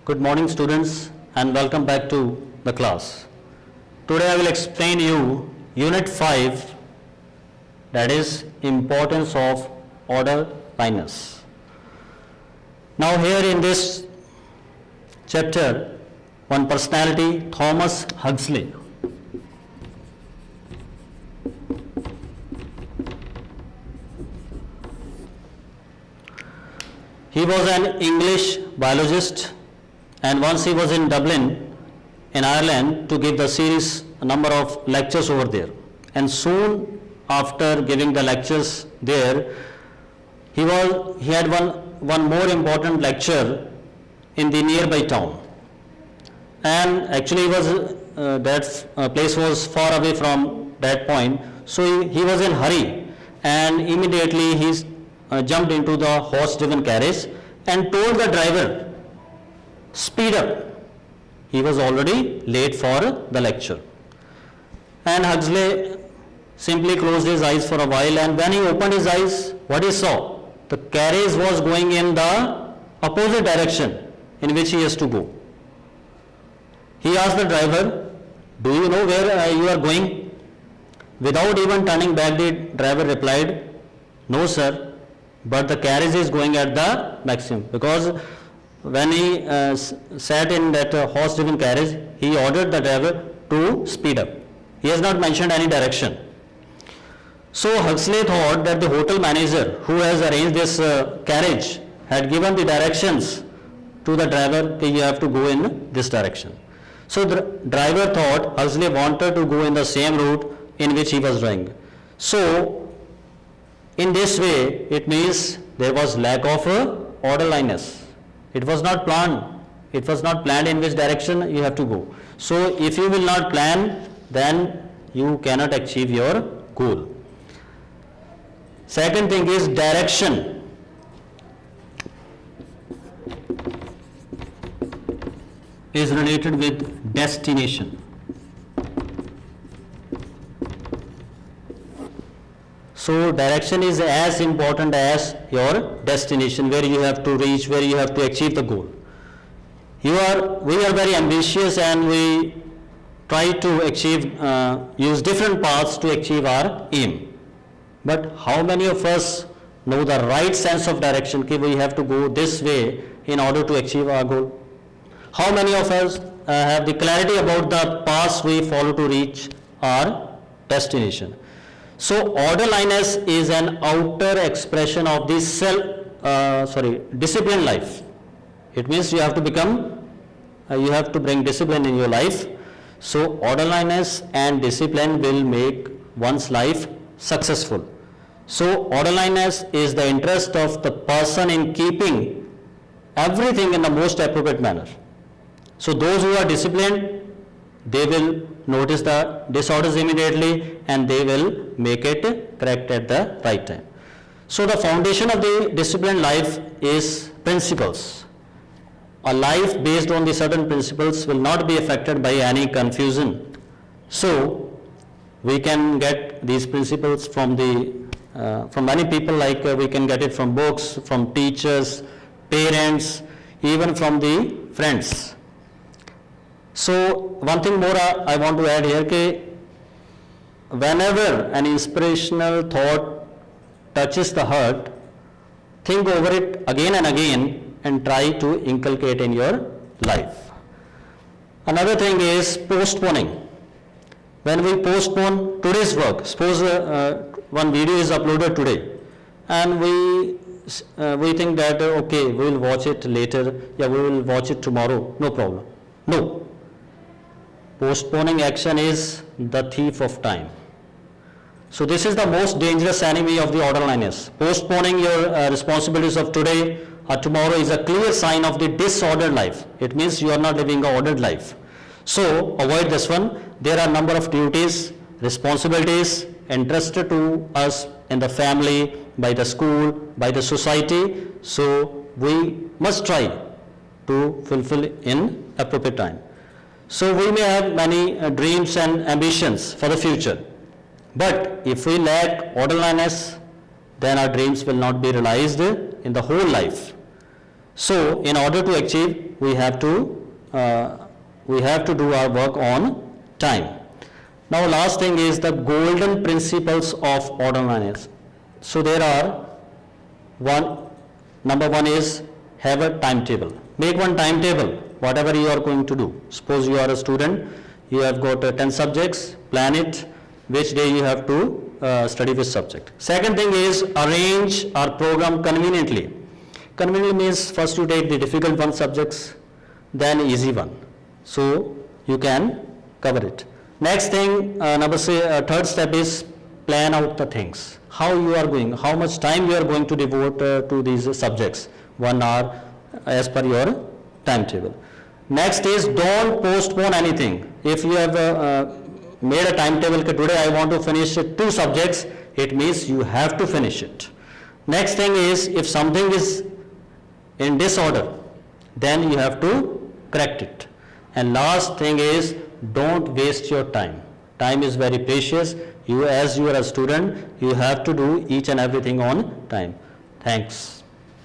Good morning students and welcome back to the class. Today I will explain you Unit 5, that is importance of orderliness. Now here in this chapter, one personality, Thomas Huxley. He was an English biologist, and once he was in Dublin in Ireland to give the series a number of lectures over there. And soon after giving the lectures there, he had one more important lecture in the nearby town. And actually that place was far away from that point, so he was in hurry, and immediately he jumped into the horse-driven carriage and told the driver, speed up. He was already late for the lecture. And Huxley simply closed his eyes for a while, and when he opened his eyes, what he saw? The carriage was going in the opposite direction in which he has to go. He asked the driver, do you know where you are going? Without even turning back, the driver replied, no sir, but the carriage is going at the maximum. Because when he sat in that horse-driven carriage, he ordered the driver to speed up. He has not mentioned any direction. So Huxley thought that the hotel manager who has arranged this carriage had given the directions to the driver that you have to go in this direction. So the driver thought Huxley wanted to go in the same route in which he was going. So in this way, it means there was lack of orderliness. It was not planned. It was not planned in which direction you have to go. So if you will not plan, then you cannot achieve your goal. Second thing is direction. Is related with destination. So direction is as important as your destination, where you have to reach, where you have to achieve the goal. We are very ambitious, and we try to use different paths to achieve our aim. But how many of us know the right sense of direction, that we have to go this way in order to achieve our goal? How many of us have the clarity about the paths we follow to reach our destination? So orderliness is an outer expression of this disciplined life. It means you have to bring discipline in your life. So orderliness and discipline will make one's life successful. So orderliness is the interest of the person in keeping everything in the most appropriate manner. So those who are disciplined, they will notice the disorders immediately, and they will make it correct at the right time. So the foundation of the disciplined life is principles. A life based on the certain principles will not be affected by any confusion. So we can get these principles from many people, like we can get it from books, from teachers, parents, even from the friends. So one thing more I want to add here, that whenever an inspirational thought touches the heart, think over it again and again and try to inculcate in your life. Another thing is postponing. When we postpone today's work, suppose one video is uploaded today, and we think that okay, we will watch it later, we will watch it tomorrow, no problem. No. Postponing action is the thief of time. So this is the most dangerous enemy of the orderliness. Postponing your responsibilities of today or tomorrow is a clear sign of the disordered life. It means you are not living an ordered life. So avoid this one. There are a number of duties, responsibilities entrusted to us in the family, by the school, by the society. So we must try to fulfill in appropriate time. So we may have many dreams and ambitions for the future, but if we lack orderliness, then our dreams will not be realized in the whole life. So in order to achieve, we have to do our work on time. Now last thing is the golden principles of orderliness. So there are number one is have a timetable. Make one timetable, whatever you are going to do. Suppose you are a student, you have got 10 subjects, plan it, which day you have to study which subject. Second thing is arrange or program conveniently. Conveniently means first you take the difficult one subjects, then easy one. So you can cover it. Next thing, third step is plan out the things. How you are going, how much time you are going to devote to these subjects. 1 hour as per your timetable. Next is don't postpone anything. If you have made a timetable, today I want to finish 2 subjects, it means you have to finish it. Next thing is if something is in disorder, then you have to correct it. And last thing is don't waste your time. Time is very precious. As you are a student, you have to do each and everything on time. Thanks.